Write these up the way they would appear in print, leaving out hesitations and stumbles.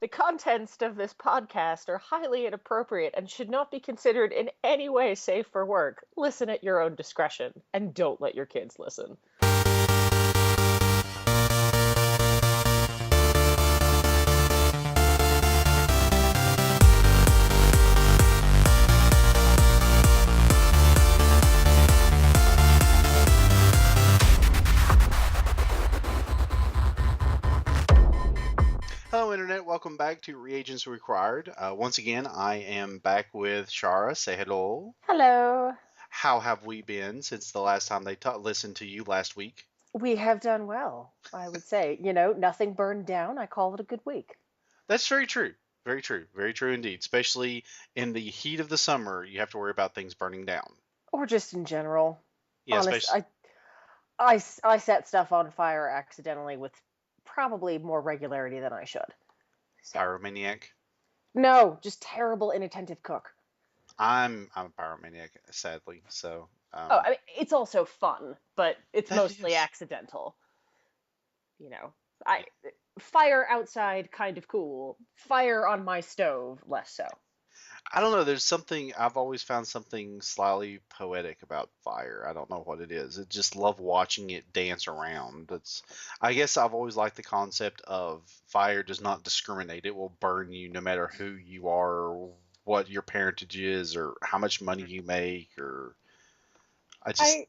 The contents of this podcast are highly inappropriate and should not be considered in any way safe for work. Listen at your own discretion, and don't let your kids listen. Hello, Internet. Welcome back to Reagents Required. Once again, I am back with Shara. Say hello. Hello. How have we been since the last time they listened to you last week? We have done well, I would say. Nothing burned down. I call it a good week. That's very true. Very true. Very true indeed. Especially in the heat of the summer, you have to worry about things burning down. Or just in general. Yeah, Honest, especially I set stuff on fire accidentally with probably more regularity than I should. So. pyromaniac. No, just terrible, inattentive cook. I'm a pyromaniac, sadly. So. I mean, it's also fun, but it's mostly accidental. Fire outside, kind of cool. Fire on my stove, less so. I don't know. There's something I've always found something slightly poetic about fire. I don't know what it is. I just love watching it dance around. I guess I've always liked the concept of fire does not discriminate. It will burn you no matter who you are, or what your parentage is, or how much money you make, or I guess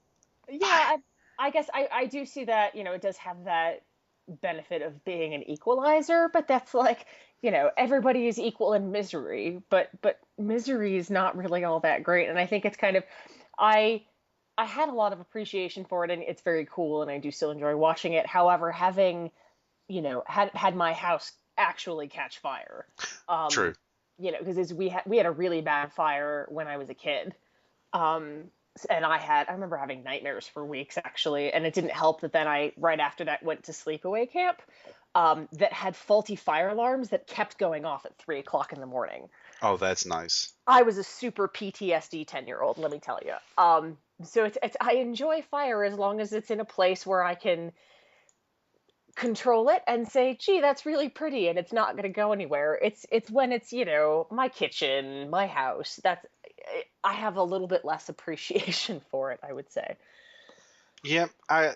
I do see that. It does have that benefit of being an equalizer, but that's like, everybody is equal in misery, but misery is not really all that great. And I think it's kind of, I had a lot of appreciation for it, and it's very cool, and I do still enjoy watching it. However, having, had my house actually catch fire, true. Because we had a really bad fire when I was a kid, and I remember having nightmares for weeks, actually, and it didn't help that then right after that, went to sleepaway camp, that had faulty fire alarms that kept going off at 3 o'clock in the morning. Oh, that's nice. I was a super PTSD 10-year-old, let me tell you. So I enjoy fire as long as it's in a place where I can control it and say, gee, that's really pretty, and it's not going to go anywhere. It's when it's, my kitchen, my house, I have a little bit less appreciation for it, I would say. Yeah, I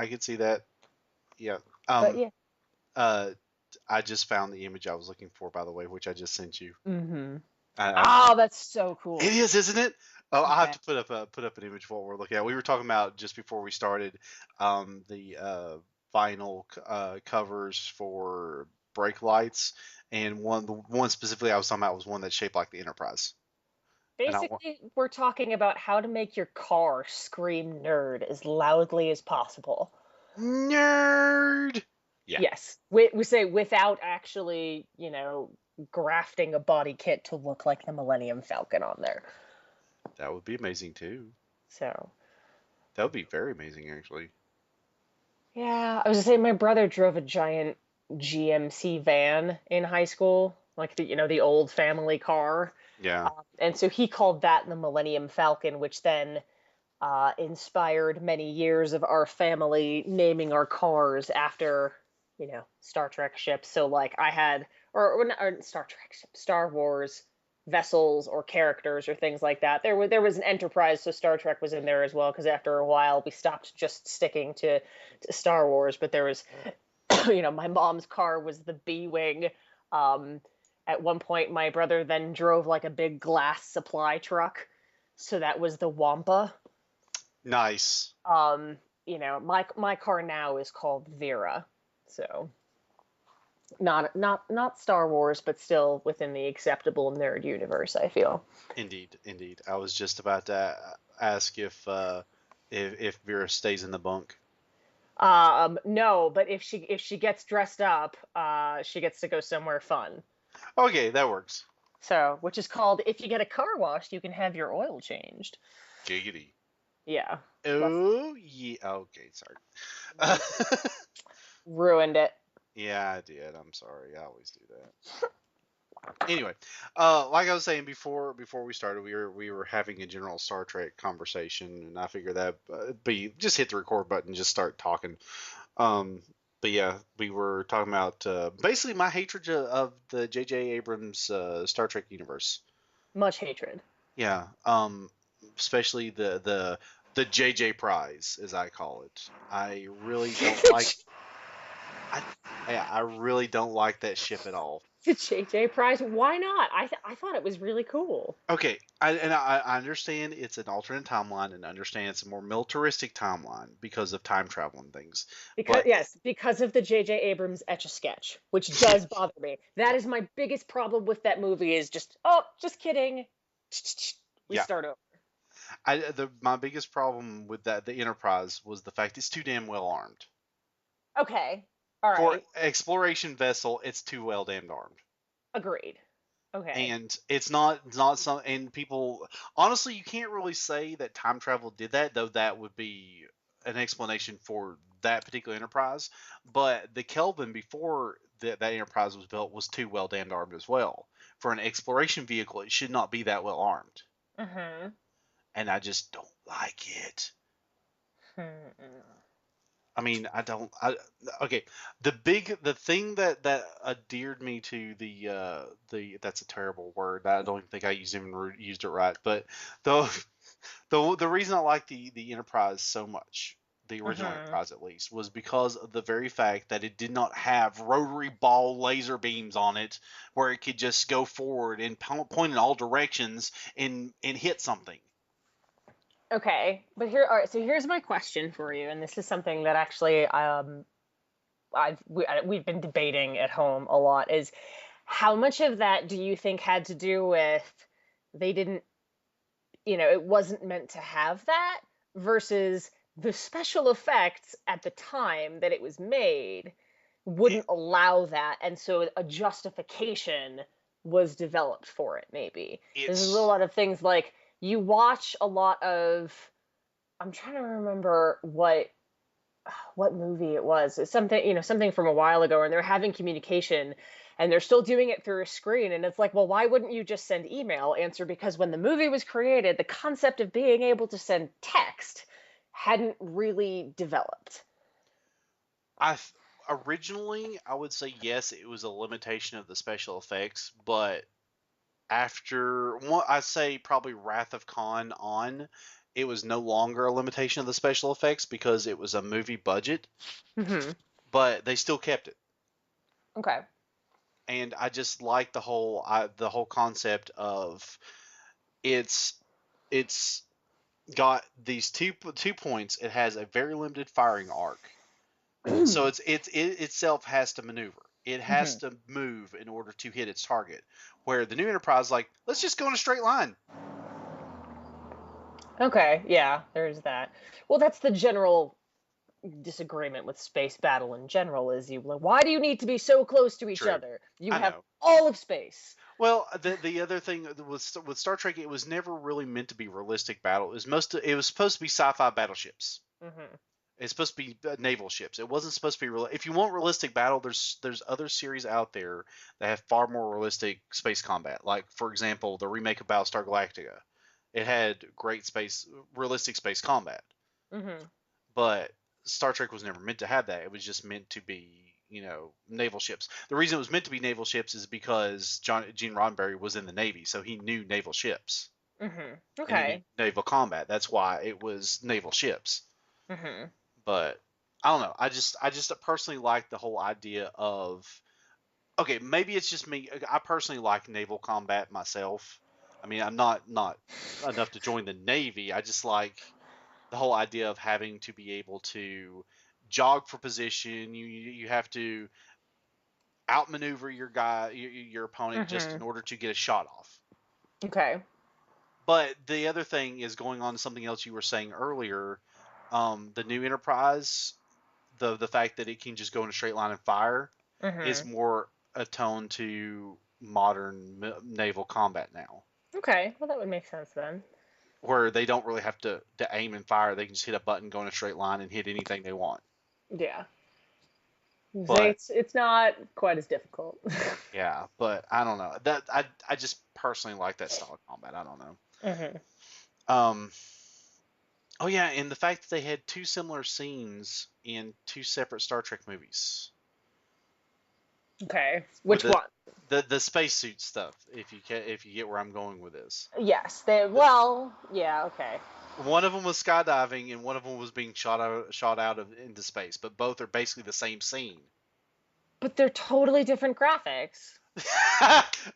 could see that. Yeah. But yeah. I just found the image I was looking for, by the way, which I just sent you. Mm-hmm. That's so cool. It is, isn't it? Oh, okay. I'll have to put up an image of what we're looking at. We were talking about just before we started the vinyl covers for brake lights, and the one specifically I was talking about was one that's shaped like the Enterprise. Basically, we're talking about how to make your car scream nerd as loudly as possible. Nerd! Yeah. Yes. We say without actually, grafting a body kit to look like the Millennium Falcon on there. That would be amazing, too. So. That would be very amazing, actually. Yeah. I was going to say, my brother drove a giant GMC van in high school, like the old family car. Yeah. And so he called that the Millennium Falcon, which then inspired many years of our family naming our cars after, Star Trek ships. So like I had, or Star Trek ships, Star Wars vessels or characters or things like that. There was an Enterprise, so Star Trek was in there as well, because after a while we stopped just sticking to Star Wars. But there was, my mom's car was the B-Wing. At one point, my brother then drove like a big glass supply truck, so that was the Wampa. Nice. My car now is called Vera, so not Star Wars, but still within the acceptable nerd universe, I feel. Indeed. I was just about to ask if Vera stays in the bunk. No, but if she gets dressed up, she gets to go somewhere fun. Okay, that works. So, which is called, if you get a car washed, you can have your oil changed. Giggity. Yeah. Oh, yeah. Okay, sorry. Ruined it. Yeah, I did. I'm sorry. I always do that. Anyway, like I was saying before we started, we were having a general Star Trek conversation, and I figured that just hit the record button, and just start talking. But yeah, we were talking about basically my hatred of the J.J. Abrams Star Trek universe. Much hatred. Yeah, especially the J.J. prize, as I call it. I really don't like. I I really don't like that ship at all. The JJ prize? Why not? I thought it was really cool. Okay, I understand it's an alternate timeline and understand it's a more militaristic timeline because of time travel and things. Because But yes, because of the J.J. Abrams Etch-a-Sketch, which does bother me. That is my biggest problem with that movie. Is just just kidding. We yeah, start over. my biggest problem with the Enterprise was the fact it's too damn well armed. Okay, all For right, exploration vessel, it's too well damned armed. agreed. Okay, And it's not some, and people, honestly, you can't really say that time travel did that, though that would be an explanation for that particular Enterprise. But the Kelvin before that Enterprise was built was too well damned armed as well. For an exploration vehicle, it should not be that well armed, mm-hmm. and I just don't like it. I mean, I don't. Okay, the thing that endeared me to the that's a terrible word. I don't even think I used it right. But the the reason I like the Enterprise so much, the original Mm-hmm. Enterprise at least, was because of the very fact that it did not have rotary ball laser beams on it, where it could just go forward and point in all directions and hit something. Okay, but here, all right. So here's my question for you, and this is something that actually we've been debating at home a lot. Is how much of that do you think had to do with they didn't, it wasn't meant to have that versus the special effects at the time that it was made It, wouldn't allow that, and so a justification was developed for it, maybe. There's a it's lot of things like you watch a lot of, I'm trying to remember what movie it was. It's something, something from a while ago, and they're having communication and they're still doing it through a screen. And it's like, well, why wouldn't you just send email? Answer, because when the movie was created, the concept of being able to send text hadn't really developed. I originally I would say yes, it was a limitation of the special effects, but after one, I say probably Wrath of Khan on, it was no longer a limitation of the special effects because it was a movie budget, Hmm. but they still kept it. Okay. And I just like the whole concept of it's it's got these two points. It has a very limited firing arc, so it itself has to maneuver. It has Hmm. to move in order to hit its target. Where the new Enterprise, like, let's just go in a straight line. Okay, yeah, there's that. Well, that's the general disagreement with space battle in general is you like, why do you need to be so close to each True, other? You I have know. all of space. Well, the other thing with Star Trek, it was never really meant to be realistic battle. It was supposed to be sci-fi battleships. Hmm. It's supposed to be naval ships. It wasn't supposed to be real. If you want realistic battle, there's other series out there that have far more realistic space combat. Like for example, the remake of Battlestar Galactica. It had great realistic space combat. Hmm. But Star Trek was never meant to have that. It was just meant to be, naval ships. The reason it was meant to be naval ships is because Gene Roddenberry was in the Navy, so he knew naval ships Hmm. and he knew Okay. naval combat. That's why it was naval ships. Hmm. But I don't know. I just personally like the whole idea of, okay, maybe it's just me. I personally like naval combat myself. I mean, I'm not enough to join the Navy. I just like the whole idea of having to be able to jog for position. You have to outmaneuver your opponent just in Hmm. order to get a shot off. Okay. But the other thing is going on to something else you were saying earlier. The new Enterprise, the fact that it can just go in a straight line and fire, is Hmm. more attuned to modern naval combat now, Okay. Well, that would make sense then. where they don't really have to aim and fire. They can just hit a button, go in a straight line, and hit anything they want. Yeah. Say But it's not quite as difficult. yeah, but I don't know. I just personally like that style of combat. I don't know. Hmm. Um. Oh yeah, and the fact that they had two similar scenes in two separate Star Trek movies Okay. with Which one? the spacesuit stuff. If you get where I'm going with this, Yes, they well, yeah, okay. one of them was skydiving and one of them was being shot out of into space, but both are basically the same scene. But they're totally different graphics.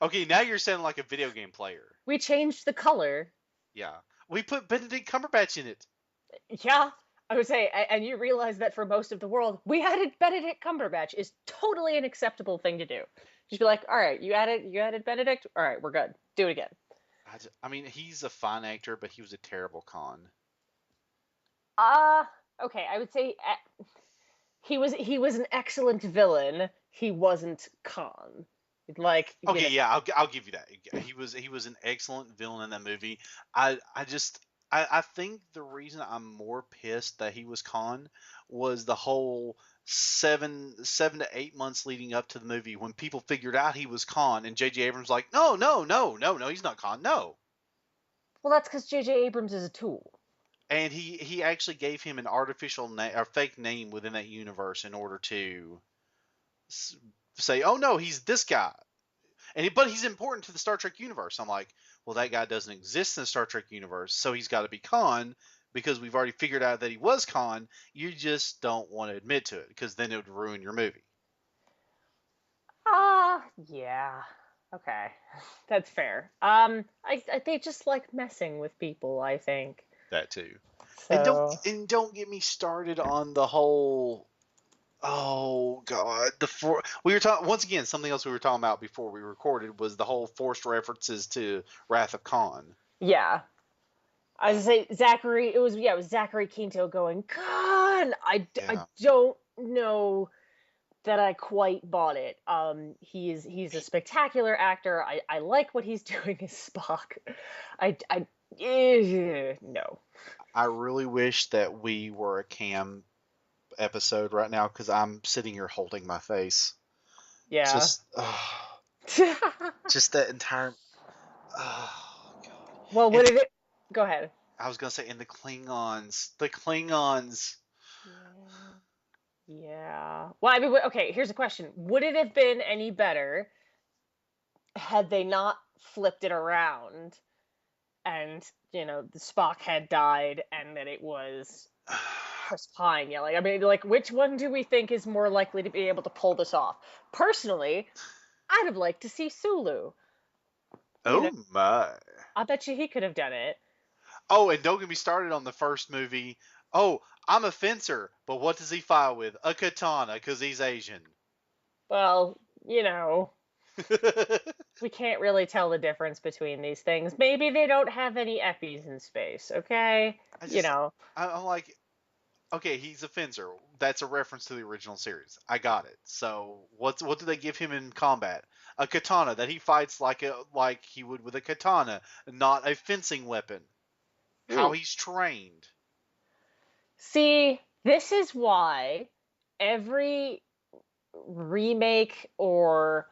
Okay, now you're sounding like a video game player. We changed the color. Yeah, we put Benedict Cumberbatch in it. Yeah, I would say, and you realize that for most of the world, we added Benedict Cumberbatch is totally an acceptable thing to do. Just be like, all right, you added Benedict, all right, we're good. Do it again. I mean, he's a fine actor, but he was a terrible con. Uh okay, I would say he was an excellent villain. He wasn't Khan. Like, Okay, yeah, I'll give you that. He was an excellent villain in that movie. I just I think the reason I'm more pissed that he was Khan was the whole 7 to 8 months leading up to the movie when people figured out he was Khan and J.J. Abrams like, no, no, no, no, no, he's not Khan, no. well, that's because J.J. Abrams is a tool. And he actually gave him an artificial name or fake name within that universe in order to say, oh no, he's this guy. But he's important to the Star Trek universe. I'm like, well, that guy doesn't exist in the Star Trek universe, so he's got to be Khan because we've already figured out that he was Khan. You just don't want to admit to it because then it would ruin your movie. Yeah. Okay. That's fair. They just like messing with people, I think. That too. And So, don't get me started on the whole. Oh God, we were talking once again. Something else we were talking about before we recorded was the whole forced references to Wrath of Khan. yeah. I was gonna say Zachary, it was Zachary Quinto going, God, I Yeah, don't know that I quite bought it. He's a spectacular actor. I like what he's doing as Spock. No. I really wish that we were a Cam episode right now because I'm sitting here holding my face. Yeah. Just, just that entire. Oh God. Well, And what did it? Go ahead. I was gonna say, and the Klingons. Yeah. Yeah. Well, I mean, okay, here's a question. Would it have been any better had they not flipped it around and, the Spock had died and that it was Chris Pine yelling? I mean, like, which one do we think is more likely to be able to pull this off? Personally, I'd have liked to see Sulu. You know, Oh my. I bet you he could have done it. Oh, and don't get me started on the first movie. Oh, I'm a fencer, but what does he fight with? A katana, because he's Asian. Well, we can't really tell the difference between these things. Maybe they don't have any eppies in space, okay? I You just, know. I'm like, okay, he's a fencer. That's a reference to the original series. I got it. So what do they give him in combat? A katana that he fights like he would with a katana, not a fencing weapon. How Hmm. he's trained. See, this is why every remake or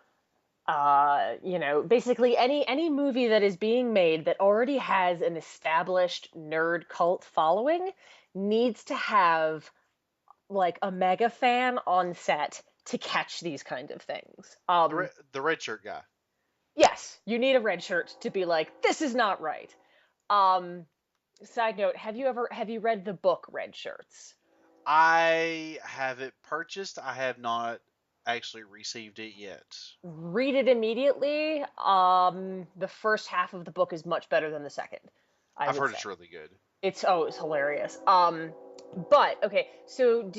basically any movie that is being made that already has an established nerd cult following needs to have like a mega fan on set to catch these kind of things. The red shirt guy. Yes, you need a red shirt to be like, this is not right. Um, Side note, have you read the book Red Shirts? I have it purchased. I have not actually received it yet. Read it immediately. The first half of the book is much better than the second, I I've would heard say. it's really good. It's hilarious. But okay, so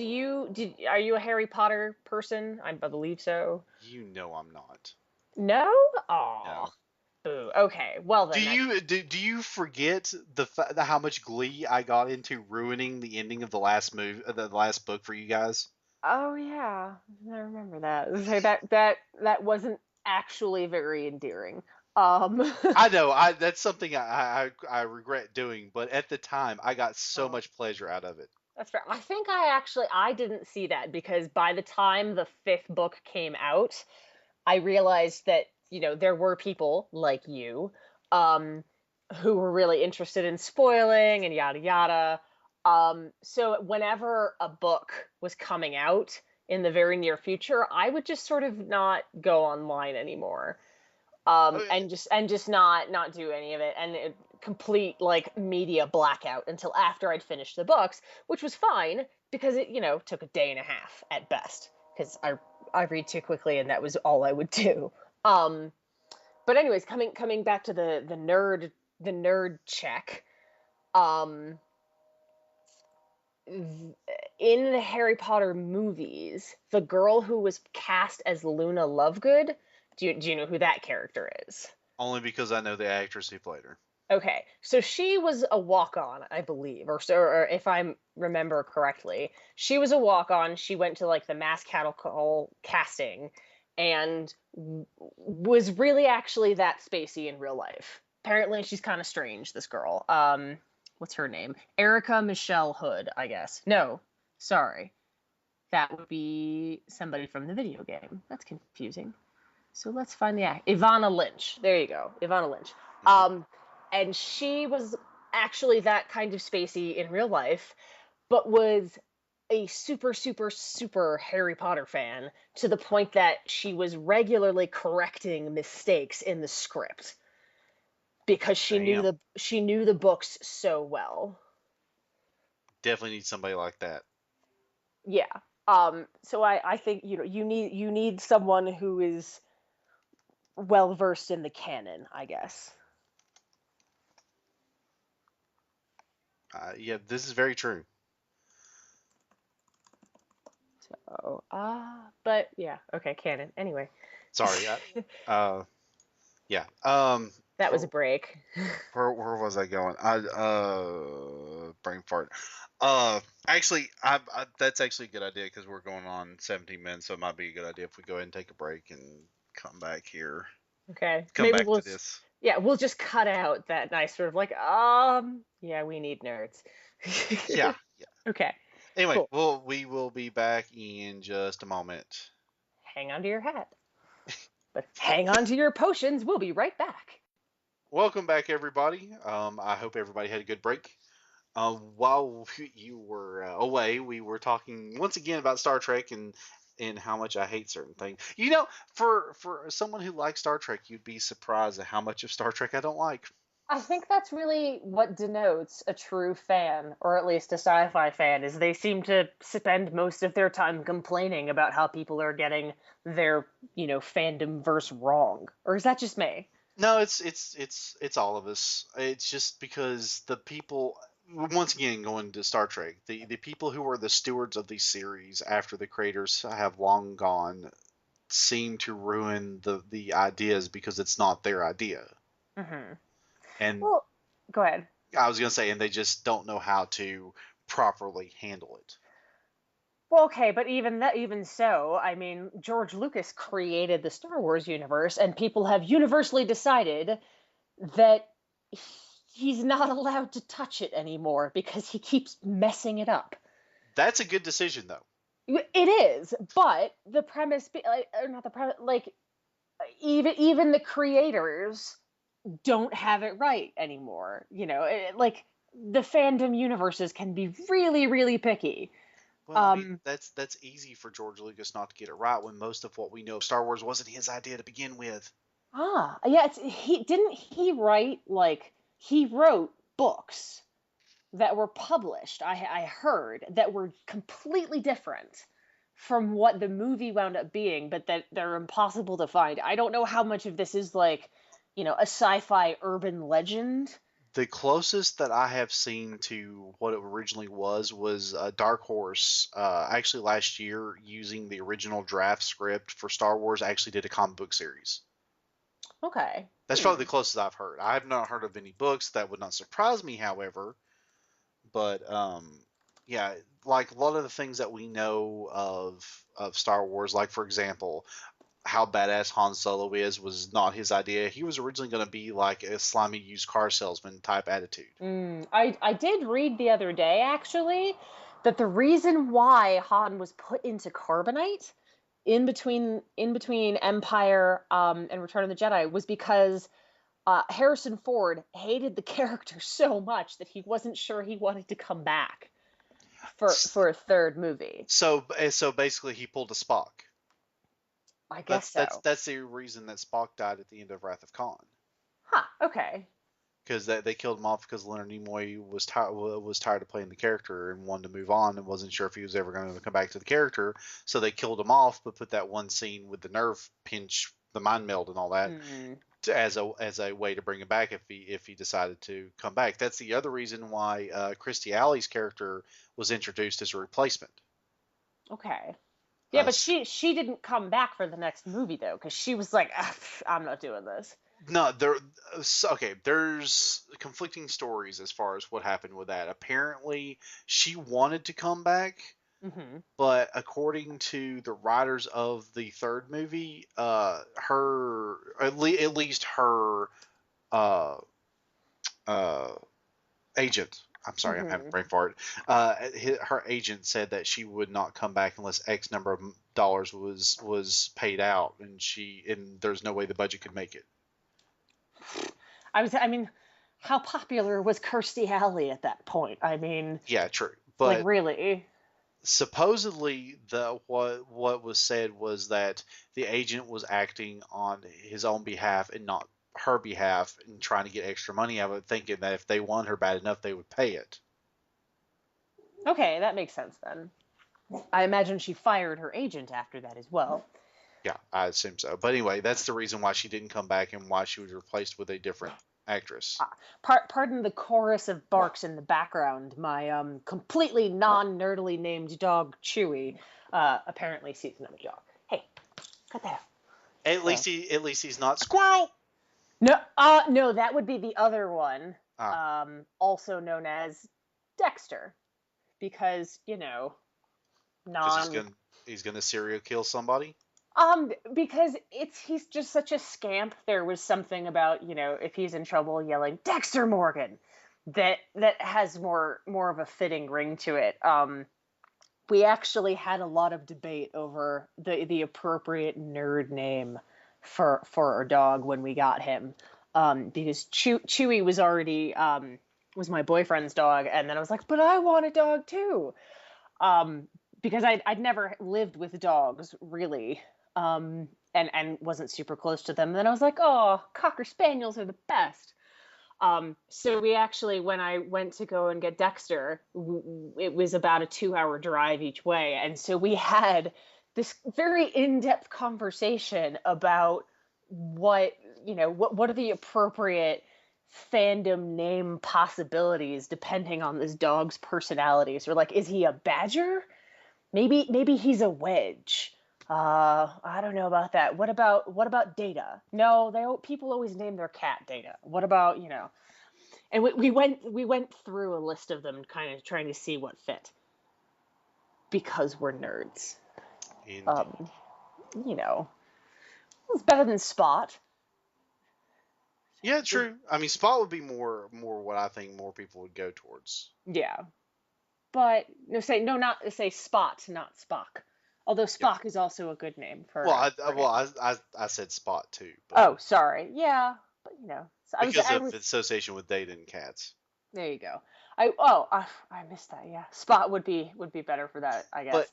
are you a Harry Potter person? I believe so. You know I'm not. No? Aw. No. Boo. Okay. Well Do then, you do you forget how much glee I got into ruining the ending of the last book for you guys? oh yeah, I remember that. So that wasn't actually very endearing. Um, I know, that's something I regret doing, but at the time I got so oh, much pleasure out of it. that's fair. I think I didn't see that because by the time the fifth book came out, I realized that, there were people like you, um, who were really interested in spoiling and yada yada. So whenever a book was coming out in the very near future, I would just sort of not go online anymore. Okay. And just not do any of it, and complete like media blackout until after I'd finished the books, which was fine because it took a day and a half at best because I read too quickly and that was all I would do. Um, but anyways, coming back to the nerd check. Um, in the Harry Potter movies, the girl who was cast as Luna Lovegood, do you know who that character is? Only because I know the actress who played her. Okay, so she was a walk-on, I believe, or if I remember correctly, she was a walk-on. She went to like the mass cattle casting, and was really actually that spacey in real life. Apparently, she's kind of strange. This girl, what's her name? Erica Michelle Hood, I guess. No, sorry, that would be somebody from the video game. That's confusing. So let's find the act. Ivana Lynch. There you go. Ivana Lynch. Hmm. Um, and she was actually that kind of spacey in real life, but was a super, super, super Harry Potter fan to the point that she was regularly correcting mistakes in the script because Damn. she knew the books so well. Definitely need somebody like that. Yeah. So I think you need someone who is well versed in the canon, I guess. Yeah, this is very true. So, but yeah, okay, canon. Anyway, Sorry. Uh, yeah. that was a Where, break. where was I going? Brain fart. Uh, actually, that's actually a good idea because we're going on 17 minutes, so it might be a good idea if we go ahead and take a break and come back here. Okay, Come maybe back to this. yeah, we'll just cut out that nice sort of like, yeah, we need nerds. Yeah. Yeah. Okay, Anyway, cool. we will be back in just a moment. Hang on to your hat, but hang on to your potions. We'll be right back. Welcome back, everybody. I hope everybody had a good break. While you were away, we were talking once again about Star Trek and how much I hate certain things. For someone who likes Star Trek, you'd be surprised at how much of Star Trek I don't like. I think that's really what denotes a true fan, or at least a sci-fi fan, is they seem to spend most of their time complaining about how people are getting their, fandom verse wrong. Or is that just me? No, it's all of us. It's just because the people, once again, going to Star Trek, the people who are the stewards of these series after the creators have long gone seem to ruin the ideas because it's not their idea. Hmm. And Well, go ahead. I was gonna say, and they just don't know how to properly handle it. Well, okay, but even so, I mean, George Lucas created the Star Wars universe, and people have universally decided that he's not allowed to touch it anymore because he keeps messing it up. That's a good decision, though. It is, but the premise, like, or not the premise, like even the creators don't have it right anymore. Like the fandom universes can be really, really picky. Well, I mean, Um, that's easy for George Lucas not to get it right when most of what we know of Star Wars wasn't his idea to begin with. yeah, he didn't he write like he wrote books that were published. I heard that were completely different from what the movie wound up being, but that they're impossible to find. I don't know how much of this is like, a sci-fi urban legend. The closest that I have seen to what it originally was Dark Horse. Actually, last year, using the original draft script for Star Wars, actually did a comic book series. Okay. That's probably Hmm. the closest I've heard. I have not heard of any books. That would not surprise me, however. But yeah, like a lot of the things that we know of Star Wars, like for example, how badass Han Solo is was not his idea. He was originally going to be like a slimy used car salesman type attitude. I did read the other day actually that the reason why Han was put into carbonite in between Empire and Return of the Jedi was because Harrison Ford hated the character so much that he wasn't sure he wanted to come back. for a third movie. So basically, he pulled a Spock. I guess That's so. that's the reason that Spock died at the end of Wrath of Khan. Huh. Okay. Because they killed him off because Leonard Nimoy was tired of playing the character and wanted to move on and wasn't sure if he was ever going to come back to the character. So they killed him off, but put that one scene with the nerve pinch, the mind meld, and all that Hmm. as a way to bring him back if he decided to come back. That's the other reason why Christy Alley's character was introduced as a replacement. Okay. Yeah, Uh, but she didn't come back for the next movie though, because she was like, "Ah, I'm not doing this." No, okay. There's conflicting stories as far as what happened with that. Apparently, she wanted to come back, Hmm. but according to the writers of the third movie, her at least her uh, uh, agent. I'm sorry, I'm having a Hmm. brain fart. Her agent said that she would not come back unless X number of dollars was paid out, and there's no way the budget could make it. I mean, how popular was Kirstie Alley at that point? I mean, Yeah, true. like But really? supposedly the what was said was that the agent was acting on his own behalf and not her behalf and trying to get extra money out of it, thinking that if they want her bad enough, they would pay it. Okay, that makes sense then. I imagine she fired her agent after that as well. Yeah, I assume so. But anyway, that's the reason why she didn't come back and why she was replaced with a different actress. Pardon the chorus of barks in the background. My completely non-nerdily named dog Chewy apparently sees another dog. Hey, cut that out. So At least he's not squirrel. no, no, that would be the other one, Ah, also known as Dexter, because because non he's gonna serial kill somebody. because he's just such a scamp. There was something about, if he's in trouble yelling Dexter Morgan that has more of a fitting ring to it. We actually had a lot of debate over the appropriate nerd name for our dog when we got him. Because Chewy was already was my boyfriend's dog, and then I was like, but I want a dog too. Because I'd never lived with dogs really, and wasn't super close to them. And then I was like, oh, Cocker Spaniels are the best. So we actually, when I went to go and get Dexter, it was about a 2 hour drive each way. And so we had this very in-depth conversation about what, what are the appropriate fandom name possibilities depending on this dog's personality. So we're like, is he a badger? Maybe he's a wedge. I don't know about that. What about Data? No, people always name their cat Data. What about, And we went through a list of them, kind of trying to see what fit, because we're nerds. Indeed. Um, you know, it's better than Spot. Yeah, true. I mean, Spot would be more what I think more people would go towards. Yeah, but not say Spot, not Spock. Although Yeah. Spock is also a good name Well, for him. I said Spot too, but Oh, sorry. Yeah, but so because I of was its association with Data and cats. there. You go. I missed that. Yeah, Spot would be better for that, I But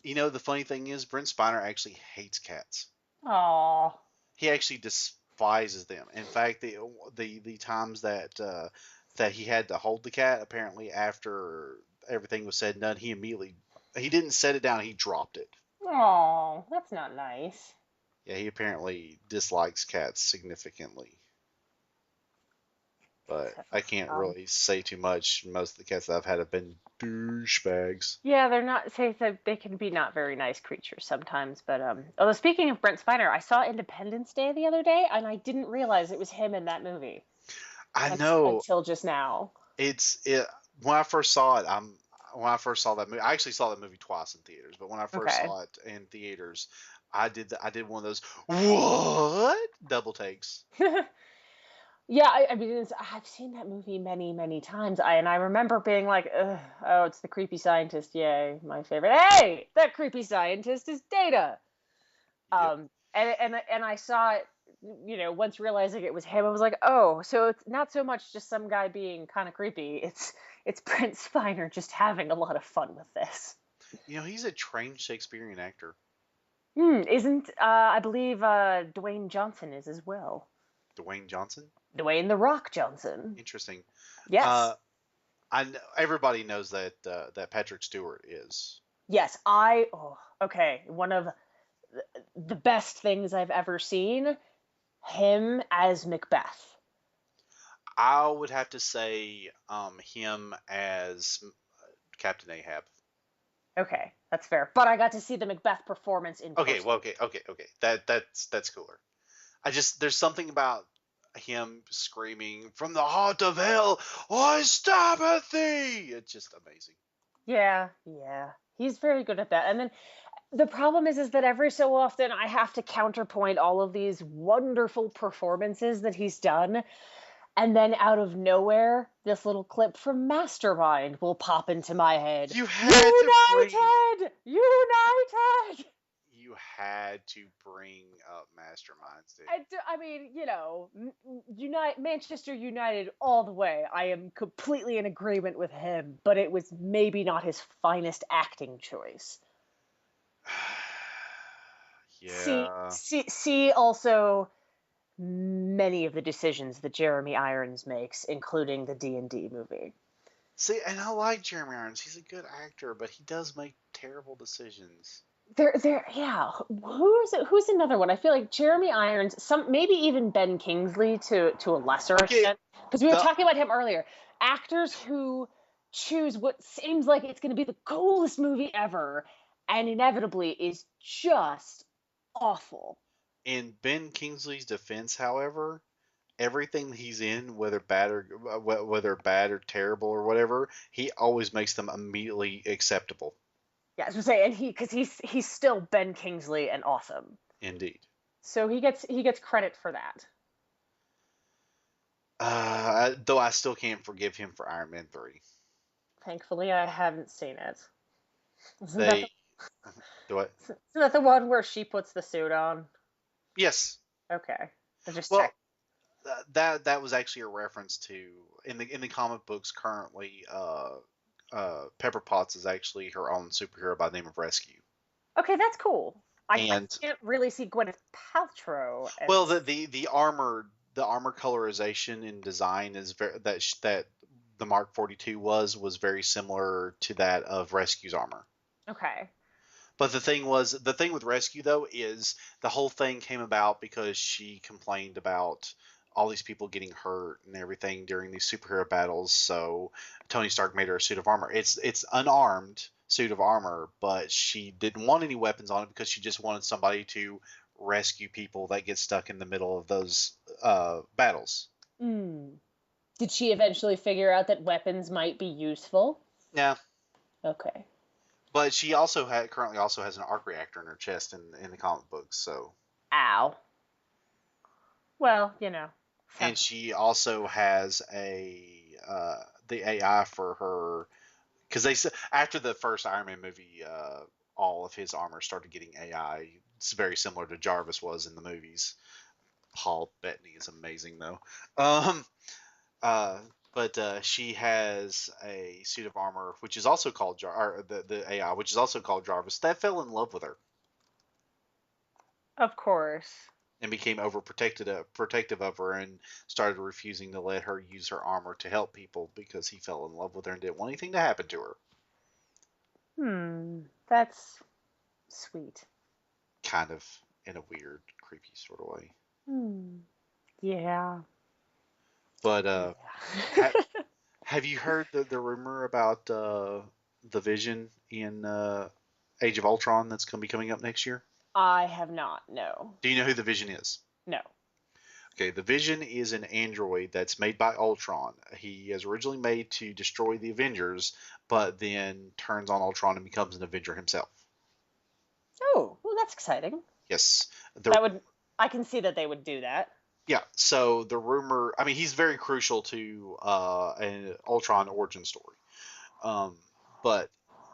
guess. the funny thing is, Brent Spiner actually hates cats. Oh. He actually despises them. In fact, the times that he had to hold the cat, apparently after everything was said and done, he didn't set it down, he dropped it. Oh, that's not nice. Yeah, he apparently dislikes cats significantly. But I can't Um, really say too much. Most of the cats that I've had have been douchebags. yeah, they're not say that they can be not very nice creatures sometimes. But although speaking of Brent Spiner, I saw Independence Day the other day, and I didn't realize it was him in that movie I know until just now. it when I first saw it. When I first saw that movie, I actually saw that movie twice in theaters. But when I first Okay. saw it in theaters, I did one of those what double takes. Yeah, I mean, I've seen that movie many, many times. And I remember being like, ugh, oh, it's the creepy scientist. Yay, my favorite. Hey, that creepy scientist is Data. Yep. And I saw it, once realizing it was him, I was like, oh, so it's not so much just some guy being kind of creepy. it's Prince Spiner just having a lot of fun with this. He's a trained Shakespearean actor. Isn't I believe Dwayne Johnson is as well. Dwayne Johnson? Dwayne the Rock Johnson. Interesting. Yes. Everybody knows that Patrick Stewart is. Yes, okay, one of the best things I've ever seen, him as Macbeth. I would have to say him as Captain Ahab. Okay, that's fair. But I got to see the Macbeth performance in Okay, person. well, okay. That's cooler. There's something about him screaming from the heart of hell, I stab at thee. It's just amazing. Yeah. He's very good at that. And then the problem is that every so often I have to counterpoint all of these wonderful performances that he's done, and then out of nowhere, this little clip from Mastermind will pop into my head. You had to bring. United. You had to bring up Masterminds, dude. I mean, Manchester United all the way. I am completely in agreement with him, but it was maybe not his finest acting choice. Yeah. See also many of the decisions that Jeremy Irons makes, including the D&D movie. See, and I like Jeremy Irons. He's a good actor, but he does make terrible decisions. Yeah. Who's another one? I feel like Jeremy Irons, maybe even Ben Kingsley to a lesser extent, because we were talking about him earlier. Actors who choose what seems like it's going to be the coolest movie ever, and inevitably is just awful. In Ben Kingsley's defense, however, everything he's in, whether bad or terrible or whatever, he always makes them immediately acceptable. Yeah, I was gonna say, and because he's still Ben Kingsley and awesome. Indeed. So he gets credit for that. Though I still can't forgive him for Iron Man 3. Thankfully, I haven't seen it. They what? Isn't that the one where she puts the suit on? Yes. Okay, I just Well, checked. that was actually a reference to in the comic books currently. Pepper Potts is actually her own superhero by the name of Rescue. Okay, that's cool. I And can't really see Gwyneth Paltrow. well, the armor colorization and design is that the Mark 42 was very similar to that of Rescue's armor. Okay. But the thing with Rescue though is the whole thing came about because she complained about all these people getting hurt and everything during these superhero battles. So Tony Stark made her a suit of armor. It's unarmed suit of armor, but she didn't want any weapons on it because she just wanted somebody to rescue people that get stuck in the middle of those battles. Did she eventually figure out that weapons might be useful? Yeah. Okay. But she currently also has an arc reactor in her chest in the comic books. So. Ow. Well, And she also has the AI for her because they said after the first Iron Man movie, all of his armor started getting AI. It's very similar to Jarvis was in the movies. Paul Bettany is amazing though. But she has a suit of armor which is also called the AI, which is also called Jarvis. That fell in love with her. Of course. And became protective of her and started refusing to let her use her armor to help people because he fell in love with her and didn't want anything to happen to her. That's sweet. Kind of in a weird, creepy sort of way. Yeah. But have you heard the rumor about the Vision in Age of Ultron that's going to be coming up next year? I have not, no. Do you know who the Vision is? No. Okay, the Vision is an android that's made by Ultron. He is originally made to destroy the Avengers, but then turns on Ultron and becomes an Avenger himself. Oh, well, that's exciting. Yes. I can see that they would do that. Yeah, so the rumor, I mean, he's very crucial to an Ultron origin story. But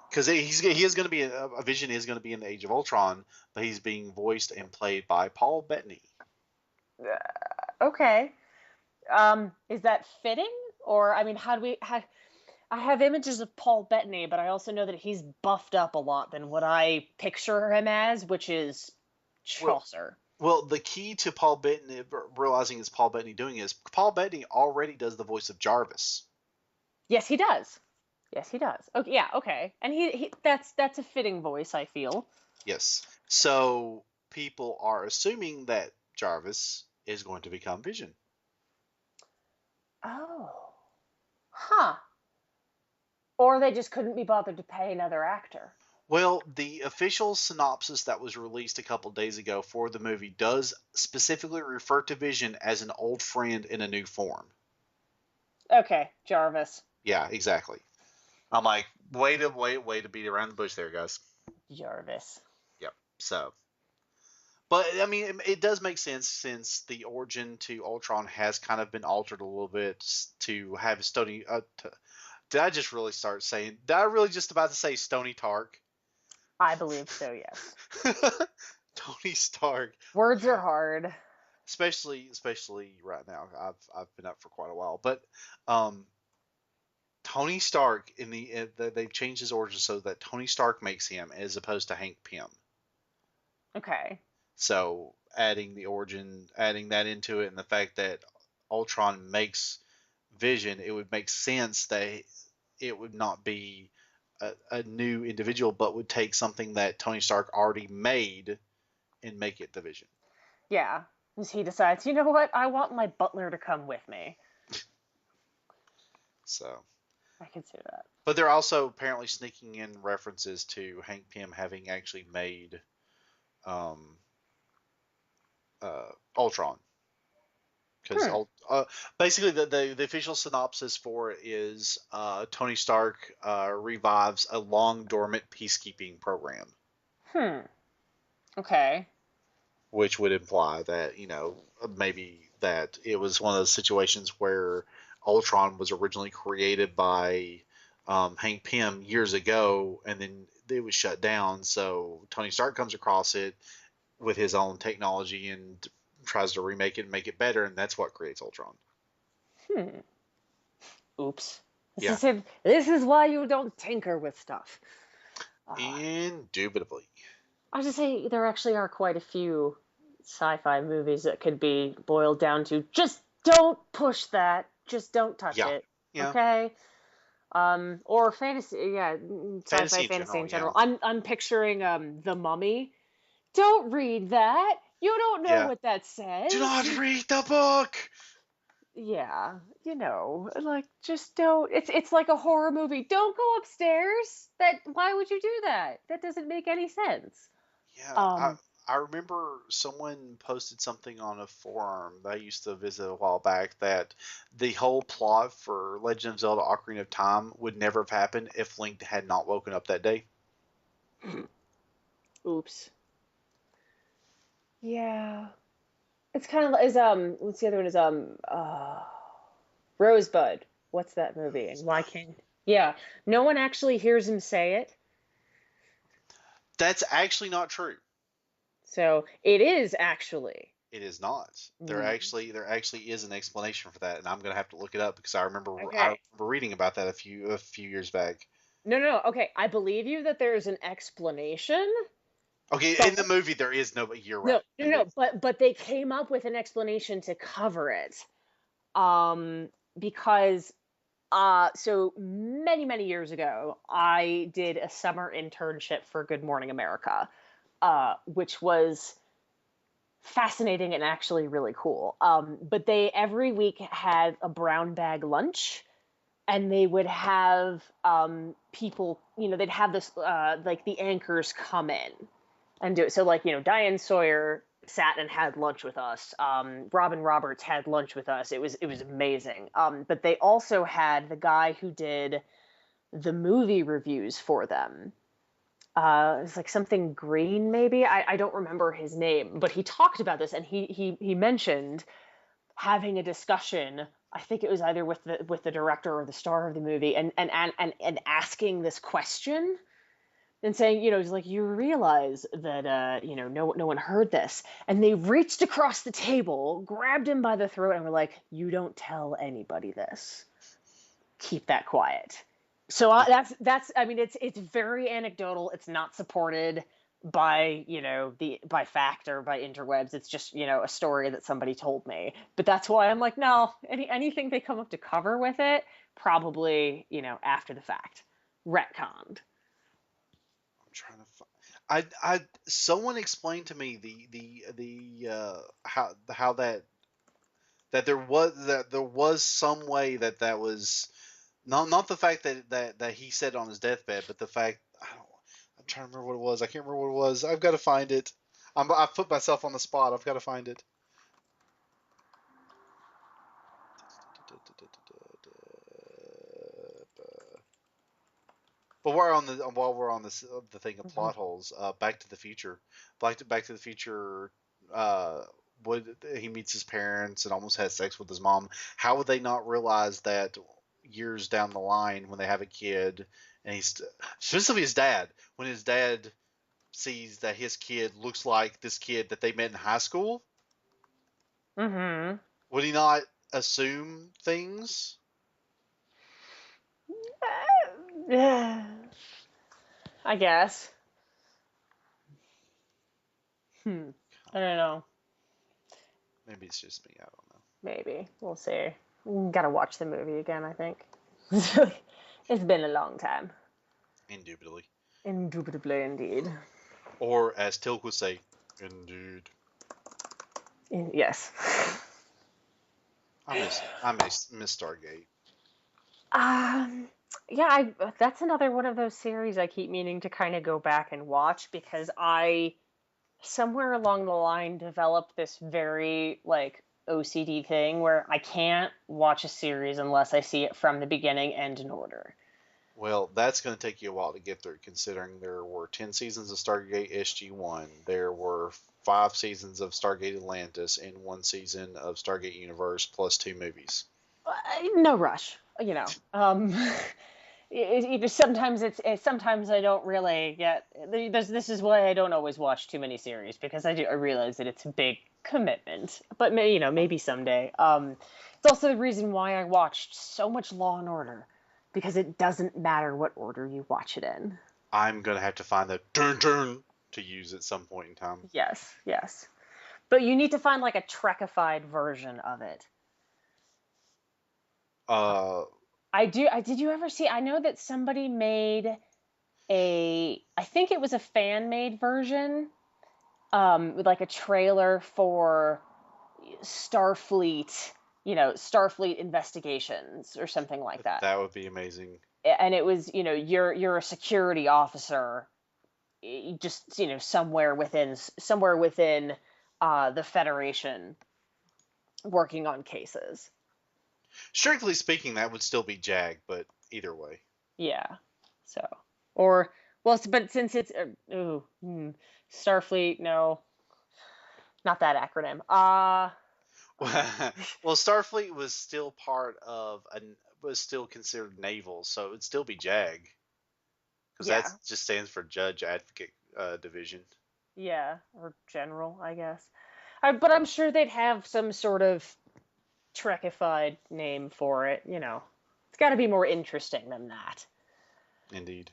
because he is going to be a Vision is going to be in the Age of Ultron, but he's being voiced and played by Paul Bettany. Okay. Is that fitting, or I mean, I have images of Paul Bettany, but I also know that he's buffed up a lot than what I picture him as, which is Well, Chaucer. well, the key to Paul Bettany realizing it's Paul Bettany doing is Paul Bettany already does the voice of Jarvis. Yes, he does. Yes, he does. Okay, yeah, okay. And he that's a fitting voice, I feel. Yes. So people are assuming that Jarvis is going to become Vision. Oh. Huh. Or they just couldn't be bothered to pay another actor. Well, the official synopsis that was released a couple days ago for the movie does specifically refer to Vision as an old friend in a new form. Okay, Jarvis. Yeah, exactly. I'm like, way to beat around the bush there, guys. Jarvis. Yep. So, but I mean, it does make sense since the origin to Ultron has kind of been altered a little bit to have Stony. Did I just really start saying? Did I really just about to say Stony Stark? I believe so, yes. Tony Stark, Words are hard. especially right now. I've been up for quite a while, but um, Tony Stark they've changed his origin so that Tony Stark makes him as opposed to Hank Pym. Okay. So adding that into it, and the fact that Ultron makes Vision, it would make sense that it would not be a new individual, but would take something that Tony Stark already made and make it the Vision. Yeah. As he decides, you know what? I want my butler to come with me. So, I can see that. but they're also apparently sneaking in references to Hank Pym having actually made um, Ultron. Because Hmm. basically the official synopsis for it is Tony Stark revives a long dormant peacekeeping program, Hmm. Okay. which would imply that maybe that it was one of those situations where Ultron was originally created by Hank Pym years ago, and then it was shut down. So Tony Stark comes across it with his own technology and tries to remake it and make it better, and that's what creates Ultron. Hmm. Oops. This Yeah, is it. This is why you don't tinker with stuff. indubitably. I was just say there actually are quite a few sci-fi movies that could be boiled down to just don't push that, just don't touch Yeah, it, yeah. okay? Or fantasy, yeah, sci-fi Fantasy in fantasy general, in yeah, general. I'm picturing The Mummy. Don't read that. You don't know yeah. what that Do says. not read the book. Yeah, like just don't. It's like a horror movie. Don't go upstairs. Why would you do that? That doesn't make any sense. Yeah, I Um, I remember someone posted something on a forum that I used to visit a while back that the whole plot for Legend of Zelda: Ocarina of Time would never have happened if Link had not woken up that day. oops. Yeah. It's kind of is what's the other one is Rosebud. What's that movie? And why can't Yeah, no one actually hears him say it. That's actually not true. So it is actually. It is not. Mm, There actually is an explanation for that, and I'm gonna have to look it up because I okay. remember reading about that a few years back. No, no, no. Okay, I believe you that there's an explanation, Okay, in but the movie there is no, but you're no, right. no, no, but they came up with an explanation to cover it. Um, because so many years ago, I did a summer internship for Good Morning America, which was fascinating and actually really cool. But they every week had a brown bag lunch, and they would have people, they'd have this like the anchors come in and do it. So like, Diane Sawyer sat and had lunch with us. Robin Roberts had lunch with us. It was amazing. But they also had the guy who did the movie reviews for them. It's like something Green, maybe. I don't remember his name, but he talked about this, and he mentioned having a discussion. I think it was either with the director or the star of the movie, and asking this question and saying, he's like, you realize that no one heard this, and they reached across the table, grabbed him by the throat, and were like, you don't tell anybody this. Keep that quiet. So that's I mean it's very anecdotal. It's not supported by by fact or by interwebs. It's just a story that somebody told me. But that's why I'm like, no, anything they come up to cover with it, probably after the fact, retconned. I'm trying to I someone explained to me how that there was some way that was not the fact that he said on his deathbed, but the fact I'm trying to remember what it was. I can't remember what it was. I've got to find it. I've put myself on the spot. I've got to find it. But while we're on this the thing of Mhm. plot holes, Back to the Future, Back to the Future, uh, would he meets his parents and almost has sex with his mom? How would they not realize that years down the line when they have a kid and specifically his dad, when his dad sees that his kid looks like this kid that they met in high school, Mhm. would he not assume things? I guess. I don't know. Maybe it's just me. I don't know. Maybe we'll see. Gotta watch the movie again. I think it's been a long time. Indubitably. Indubitably, indeed. Or as Tilk would say, indeed. Yes. I miss Stargate. Um, yeah, that's another one of those series I keep meaning to kind of go back and watch because I somewhere along the line developed this very like OCD thing where I can't watch a series unless I see it from the beginning and in order. Well, that's going to take you a while to get through, considering there were 10 seasons of Stargate SG-1. There were 5 seasons of Stargate Atlantis and 1 season of Stargate Universe plus 2 movies. No rush, you know. Sometimes sometimes I don't really get. This is why I don't always watch too many series because I realize that it's a big commitment. But maybe someday. It's also the reason why I watched so much Law and Order because it doesn't matter what order you watch it in. I'm going to have to find the turn to use at some point in time. Yes, yes. But you need to find like a Trekified version of it. Uh, I do. I did you ever see? I know that somebody made I think it was a fan made version with like a trailer for Starfleet, Starfleet investigations or something like that. that would be amazing. And it was, you're a security officer just, somewhere within the Federation working on cases. Strictly speaking, that would still be JAG, but either way. Yeah. So, or well, but since it's Starfleet, no, not that acronym. Well, Starfleet was still was still considered naval, so it would still be JAG because that Yeah, just stands for Judge Advocate Division. yeah, or general, I guess. But I'm sure they'd have some sort of Trekified name for it. It's got to be more interesting than that. Indeed.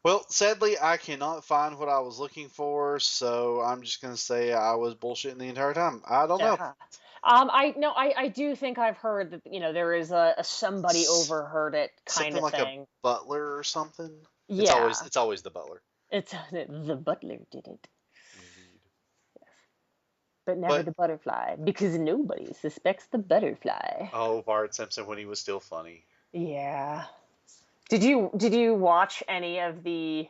Well, sadly, I cannot find what I was looking for, so I'm just gonna say I was bullshitting the entire time. I don't know. Yeah. I no, I do think I've heard that there is a somebody S- overheard it kind Something of like a thing. butler or something. Yeah, It's always the butler. it's the butler did it, Indeed. but never But the butterfly because nobody suspects the butterfly. oh, Bart Simpson when he was still funny. Yeah. Did you watch any of the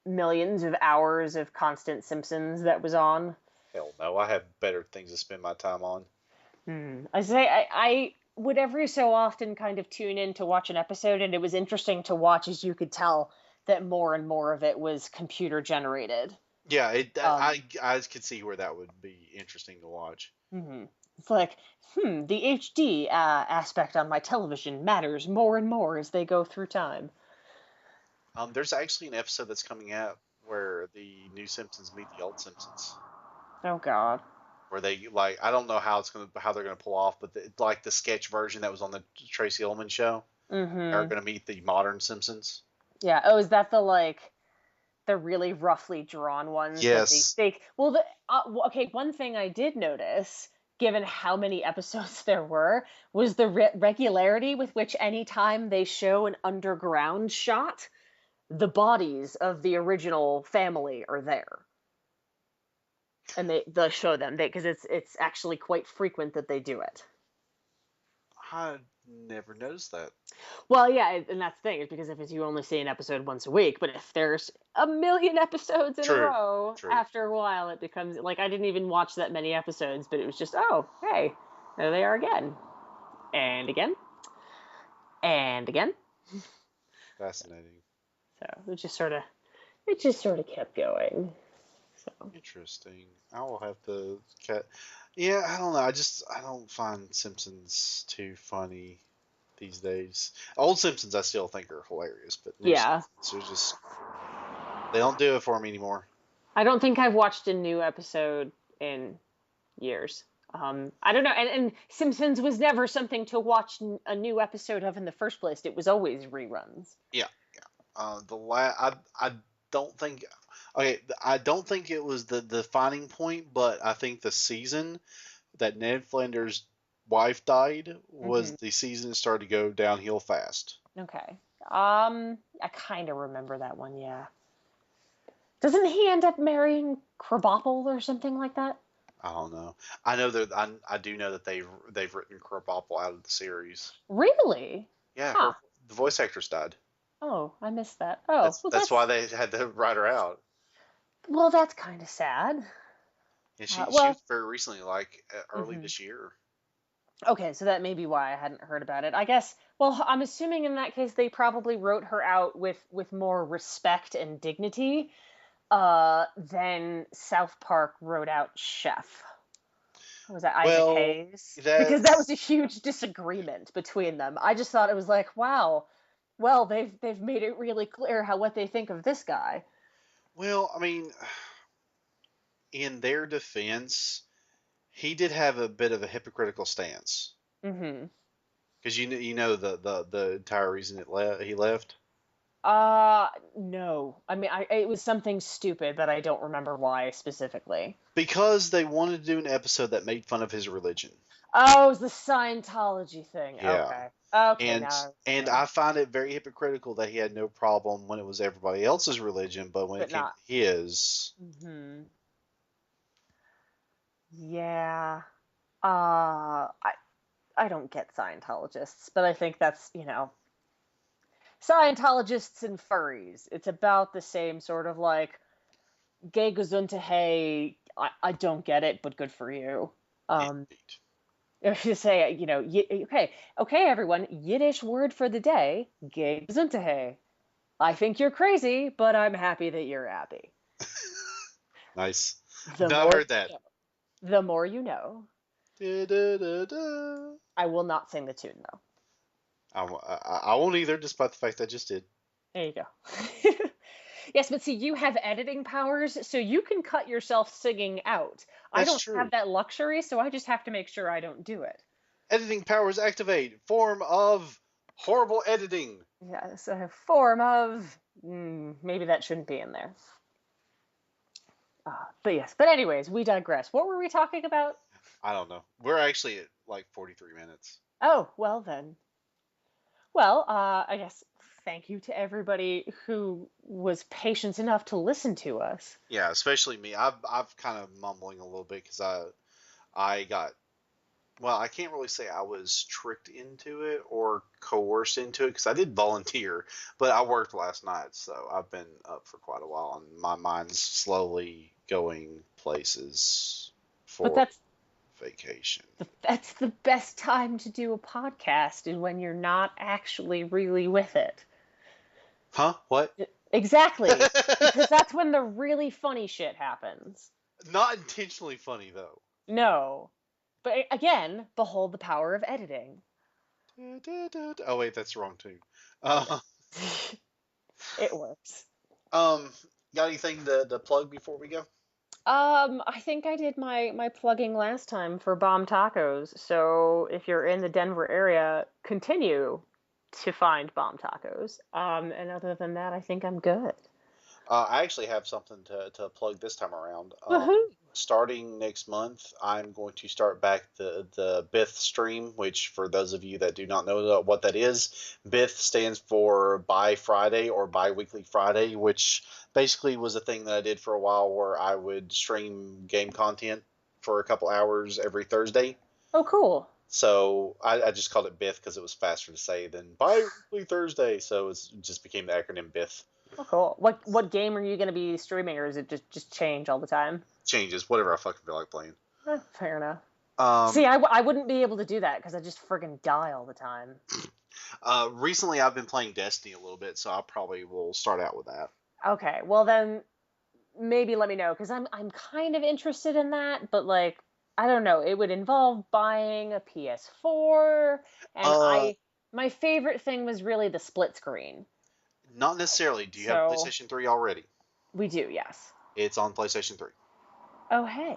millions of hours of Constant Simpsons that was on? Hell no, I have better things to spend my time on. I say I would every so often kind of tune in to watch an episode, and it was interesting to watch as you could tell that more and more of it was computer generated. Yeah, Um, I could see where that would be interesting to watch. mhm. It's like, the HD aspect on my television matters more and more as they go through time. There's actually an episode that's coming out where the new Simpsons meet the old Simpsons, Oh God. where they I don't know how they're gonna pull off, but like the sketch version that was on the Tracy Ullman show. are Mm-hmm. going to meet the modern Simpsons. Yeah. Oh, is that the really roughly drawn ones that they Yes. they well okay, one thing I did notice, given how many episodes there were, was the regularity with which any time they show an underground shot, the bodies of the original family are there, and they'll show them because it's actually quite frequent that they do it. I never noticed that. Well, yeah, and that's the thing, is because if it's, you only see an episode once a week, but if there's a million episodes in a True. row, True. after a while it becomes like, I didn't even watch that many episodes, but it was just, oh, hey, there they are again, and again, and again. Fascinating. So it just sort of kept going. So Interesting. I will have to cat. Yeah, I don't know. I don't find Simpsons too funny these days. Old Simpsons I still think are hilarious, but new yeah, Simpsons are just they don't do it for me anymore. I don't think I've watched a new episode in years. I don't know, and Simpsons was never something to watch a new episode of in the first place. It was always reruns. Yeah. I don't think okay, I don't think it was the defining point, but I think the season that Ned Flanders' wife died was Hmm. the season that started to go downhill fast. Okay. I kind of remember that one, yeah. Doesn't he end up marrying Krabappel or something like that? I don't know. I know that I do know that they've written Krabappel out of the series. Really? Yeah, Huh. the voice actress died. Oh, I missed that. Oh, well That's why they had to write her out. that's kind of sad. And she Well, was very recently, like early hmm this year. okay, so that may be why I hadn't heard about it. I guess, well, I'm assuming in that case they probably wrote her out with more respect and dignity than South Park wrote out Chef. Was that Isaac Well, Hayes? Because that was that's a huge disagreement between them. I just thought it was like, wow, well, they've made it really clear what they think of this guy. well. I mean, in their defense, he did have a bit of a hypocritical stance Mm-hmm. because you know the entire reason he left No. I mean, it was something stupid, but I don't remember why specifically. because they wanted to do an episode that made fun of his religion. Oh, it was the Scientology thing. Yeah. Okay. Okay, And now I and remember. I find it very hypocritical that he had no problem when it was everybody else's religion, but when it But came not. to his, Mm-hmm. Yeah. I don't get Scientologists, but I think that's, Scientologists and furries. It's about the same sort of like gay gesundte, hey, I don't get it, but good for you. Um, indeed. if you say, okay, everyone, Yiddish word for the day, gay gesundte, hey. I think you're crazy, but I'm happy that you're happy. Nice. I've The not more heard you that. know. The more you know. Da, da, da, da. I will not sing the tune though. I won't either, despite the fact I just did. There you go. Yes, but see, you have editing powers, so you can cut yourself singing out. I That's don't true. have that luxury, so I just have to make sure I don't do it. Editing powers activate. Form of horrible editing. Yes, a form of. Maybe that shouldn't be in there. But yes, but anyways, we digress. What were we talking about? I don't know. We're actually at like 43 minutes. Oh, well then. Well, I guess thank you to everybody who was patient enough to listen to us. Yeah, especially me. I've kind of mumbling a little bit because I got well, I can't really say I was tricked into it or coerced into it because I did volunteer, but I worked last night, so I've been up for quite a while and my mind's slowly going places But for that's vacation. that's the best time to do a podcast is when you're not actually really with it. Huh? What? Exactly. Because that's when the really funny shit happens. Not intentionally funny though. No. But again, behold the power of editing. Oh wait, that's the wrong tune. Okay. Uh, It works. um, got anything to plug before we go? I think I did my plugging last time for Bomb Tacos. So if you're in the Denver area, continue. to find bomb tacos. And other than that, I think I'm good. I actually have something to plug this time around. Woohoo! Starting next month, I'm going to start back the BITH stream, which for those of you that do not know what that is, BITH stands for Bi Friday or Bi-Weekly Friday, which basically was a thing that I did for a while where I would stream game content for a couple hours every Thursday. Oh, cool. So I just called it BITH because it was faster to say than Bi-Weekly Thursday, so it just became the acronym BITH. Oh, cool. What game are you going to be streaming, or is it just change all the time? Changes, whatever I fucking feel like playing. Fair enough. Um, See, I wouldn't be able to do that because I just friggin' die all the time. Recently I've been playing Destiny a little bit, so I probably will start out with that. Okay, well then maybe let me know because I'm kind of interested in that, but like I don't know, it would involve buying a PS4, and Uh, I my favorite thing was really the split screen. Not necessarily. Do you have So PlayStation 3 already? we do, yes. It's on PlayStation 3. Oh hey.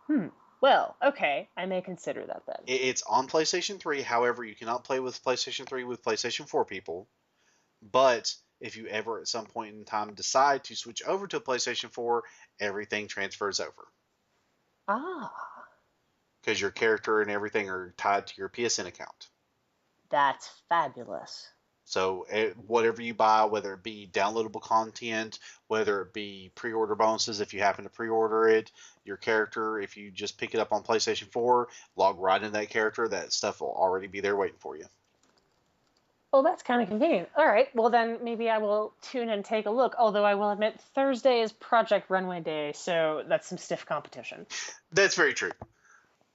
Hmm. Well, okay, I may consider that then. It's on PlayStation 3. However, you cannot play with PlayStation 3 with PlayStation 4 people. But if you ever at some point in time decide to switch over to a PlayStation 4, everything transfers over. Ah, Because your character and everything are tied to your PSN account. that's fabulous. So whatever you buy, whether it be downloadable content, whether it be pre-order bonuses, if you happen to pre-order it, your character, if you just pick it up on PlayStation 4, log right in that character, that stuff will already be there waiting for you. Well, that's kind of convenient. All right. Well, then maybe I will tune and take a look. Although I will admit, Thursday is Project Runway Day, so that's some stiff competition. That's very true.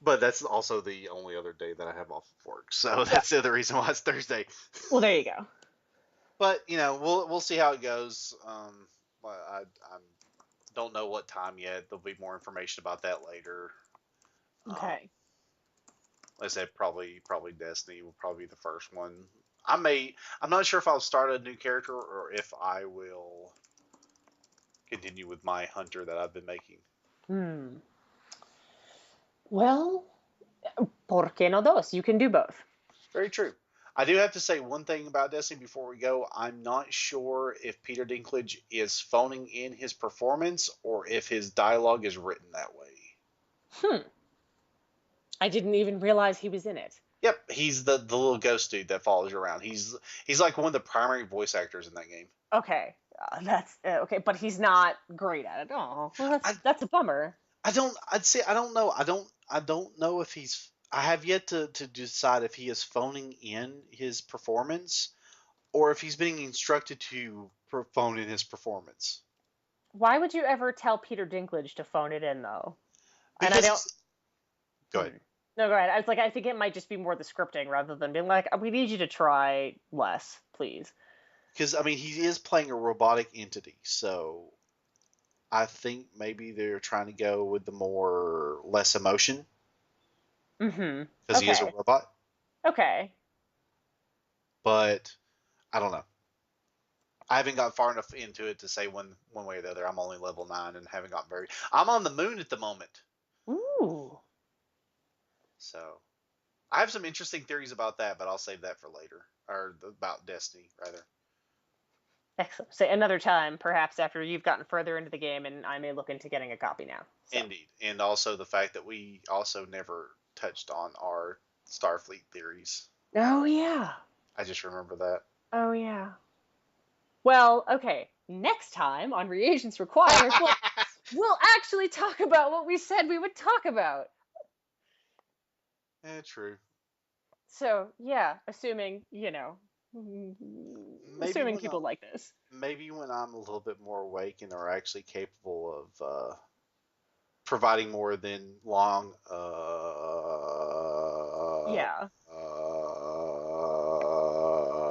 But that's also the only other day that I have off of work. So Yeah. that's the other reason why it's Thursday. Well, there you go. But, we'll see how it goes. I don't know what time yet. There'll be more information about that later. Um, Okay. like I said, probably Destiny will probably be the first one. I'm not sure if I'll start a new character or if I will continue with my hunter that I've been making. Hmm. Well, ¿por qué no dos? You can do both. Very true. I do have to say one thing about Destiny before we go. I'm not sure if Peter Dinklage is phoning in his performance or if his dialogue is written that way. Hmm. I didn't even realize he was in it. Yep, he's the little ghost dude that follows you around. He's like one of the primary voice actors in that game. Okay. That's okay, but he's not great at it. Oh, well, I that's a bummer. I'd say I don't know. I don't know if he's I have yet to decide if he is phoning in his performance or if he's being instructed to phone in his performance. Why would you ever tell Peter Dinklage to phone it in though? And I don't. Because go ahead. Hmm. No, go ahead. I was like, I think it might just be more the scripting rather than being like, we need you to try less, please. Because I mean he is playing a robotic entity, so I think maybe they're trying to go with the more less emotion Mm-hmm. because he is a Okay. robot. Okay. But I don't know. I haven't got far enough into it to say one way or the other. I'm only level 9 and haven't gotten very. I'm on the moon at the moment, Ooh. so I have some interesting theories about that, but I'll save that for later, or about Destiny rather. Excellent. Say another time, perhaps after you've gotten further into the game, and I may look into getting a copy now. So. Indeed, and also the fact that we also never touched on our Starfleet theories. Oh yeah. I just remember that. Oh yeah. Well, okay. Next time on Reagents Require, we'll actually talk about what we said we would talk about. True. So yeah, assuming Maybe assuming when I, people like this. maybe when I'm a little bit more awake and are actually capable of providing more than long. Yeah.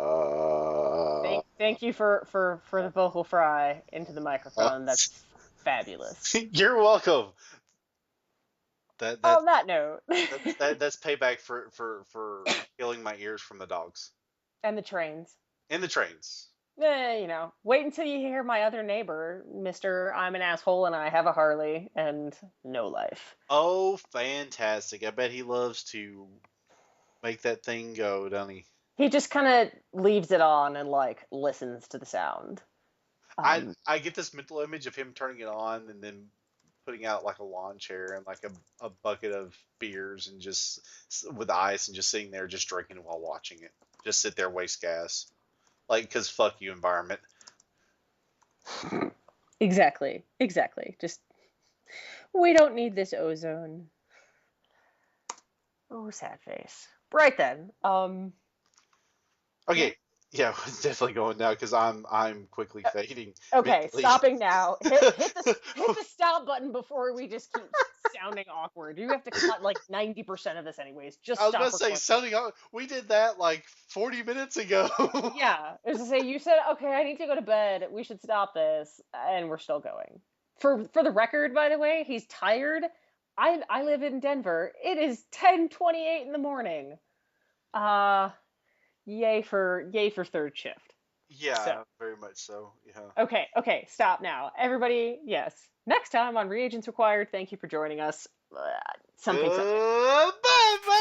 Uh, Thank you for the vocal fry into the microphone. That's fabulous. You're welcome. That that On that note, that's payback for killing my ears from the dogs and the trains. and the trains. Wait until you hear my other neighbor, Mister. I'm an asshole and I have a Harley and no life. Oh, fantastic! I bet he loves to make that thing go, doesn't he? He just kind of leaves it on and like listens to the sound. Um, I get this mental image of him turning it on and then putting out like a lawn chair and like a bucket of beers and just with ice and just sitting there just drinking while watching it. Just sit there, waste gas. Like, because fuck you, environment. exactly, exactly. Just we don't need this ozone. Oh, sad face. Right then. Yeah. Okay, yeah, definitely going now because I'm quickly fading Okay, mentally. stopping now. Hit the stop button before we just keep sounding awkward. You have to cut like 90% of this anyways. Just I was about stop to say recording. something. We did that like 40 minutes ago. Yeah, it was to say you said, okay, I need to go to bed. We should stop this, and we're still going. For the record, by the way, he's tired. I live in Denver. It is 10:28 in the morning. Uh, yay for third shift. So, Yeah, very much so. Yeah. okay, stop now. Everybody, yes. Next time on Reagents Required, thank you for joining us. Something. Bye bye.